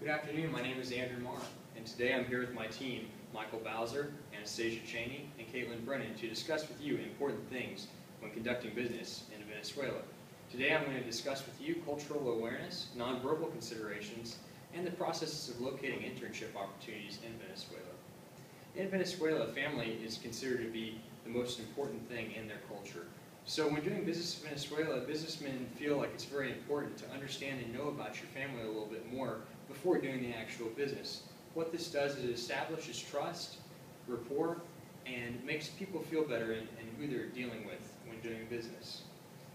Good afternoon, my name is Andrew Marr, and today I'm here with my team, Michael Bowser, Anastasia Cheney, and Caitlin Brennan, to discuss with you important things when conducting business in Venezuela. Today I'm going to discuss with you cultural awareness, nonverbal considerations, and the processes of locating internship opportunities in Venezuela. In Venezuela, family is considered to be the most important thing in their culture. So when doing business in Venezuela, businessmen feel like it's very important to understand and know about your family a little bit more before doing the actual business. What this does is it establishes trust, rapport, and makes people feel better in who they're dealing with when doing business.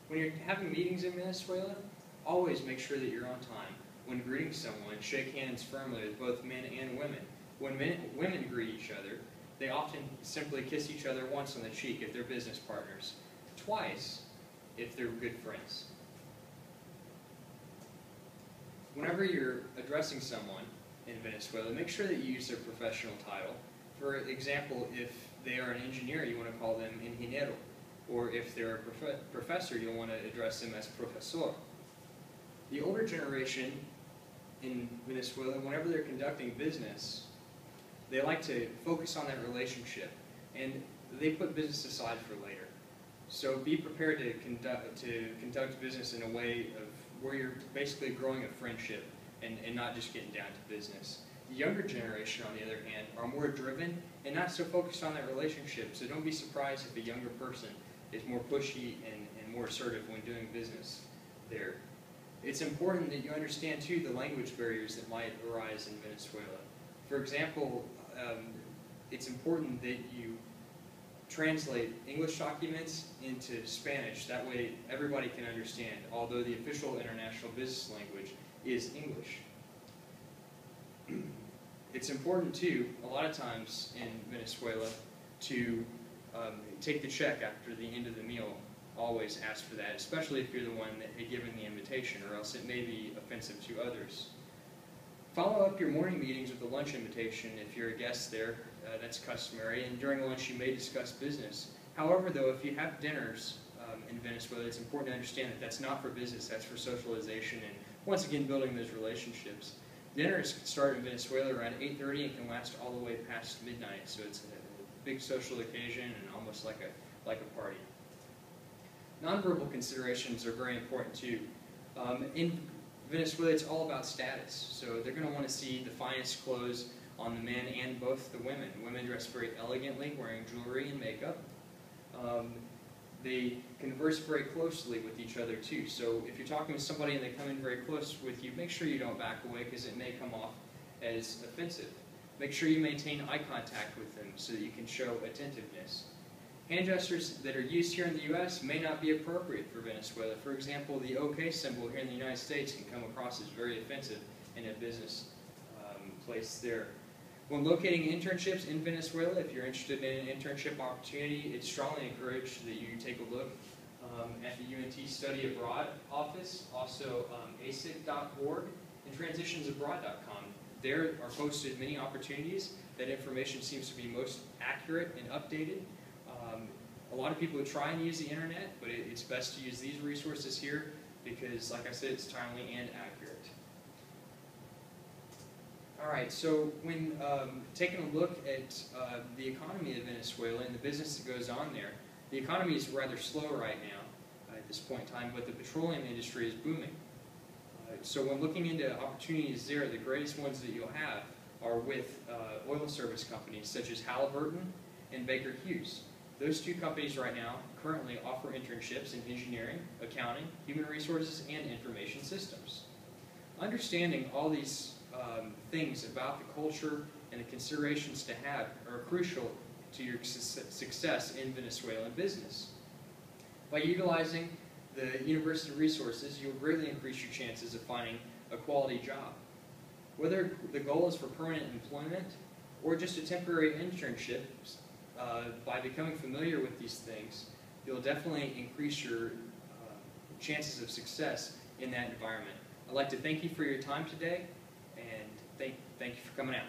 When you're having meetings in Venezuela, always make sure that you're on time. When greeting someone, shake hands firmly with both men and women. When women greet each other, they often simply kiss each other once on the cheek if they're business partners, twice if they're good friends. Whenever you're addressing someone in Venezuela, make sure that you use their professional title. For example, if they are an engineer, you want to call them ingeniero. Or if they're a professor, you'll want to address them as profesor. The older generation in Venezuela, whenever they're conducting business, they like to focus on that relationship, and they put business aside for later. So be prepared to conduct business in a way of where you're basically growing a friendship and not just getting down to business. The younger generation, on the other hand, are more driven and not so focused on that relationship. So don't be surprised if a younger person is more pushy and more assertive when doing business there. It's important that you understand, too, the language barriers that might arise in Venezuela. For example, it's important that you translate English documents into Spanish. That way everybody can understand, although the official international business language is English. It's important, too, a lot of times in Venezuela, to take the check after the end of the meal. Always ask for that, especially if you're the one that had given the invitation, or else it may be offensive to others. Follow up your morning meetings with a lunch invitation if you're a guest there. That's customary, and during lunch you may discuss business. However, though, if you have dinners in Venezuela, it's important to understand that that's not for business, that's for socialization and, once again, building those relationships. Dinners start in Venezuela around 8:30 and can last all the way past midnight, so it's a big social occasion and almost like a party. Nonverbal considerations are very important too. In Venezuela, it's all about status, so they're going to want to see the finest clothes on the men and both the women. Women dress very elegantly, wearing jewelry and makeup. They converse very closely with each other too, so if you're talking with somebody and they come in very close with you, make sure you don't back away because it may come off as offensive. Make sure you maintain eye contact with them so that you can show attentiveness. Hand gestures that are used here in the U.S. may not be appropriate for Venezuela. For example, the OK symbol here in the United States can come across as very offensive in a business place there. When locating internships in Venezuela, if you're interested in an internship opportunity, it's strongly encouraged that you take a look at the UNT Study Abroad office, also asic.org, and transitionsabroad.com. There are posted many opportunities. That information seems to be most accurate and updated. A lot of people try and use the internet, but it's best to use these resources here because, like I said, it's timely and accurate. All right, so when taking a look at the economy of Venezuela and the business that goes on there, the economy is rather slow right now at this point in time, but the petroleum industry is booming. So when looking into opportunities there, the greatest ones that you'll have are with oil service companies such as Halliburton and Baker Hughes. Those two companies right now currently offer internships in engineering, accounting, human resources, and information systems. Understanding all these things about the culture and the considerations to have are crucial to your success in Venezuelan business. By utilizing the university resources, you'll greatly increase your chances of finding a quality job. Whether the goal is for permanent employment or just a temporary internship, by becoming familiar with these things, you'll definitely increase your chances of success in that environment. I'd like to thank you for your time today, and thank you for coming out.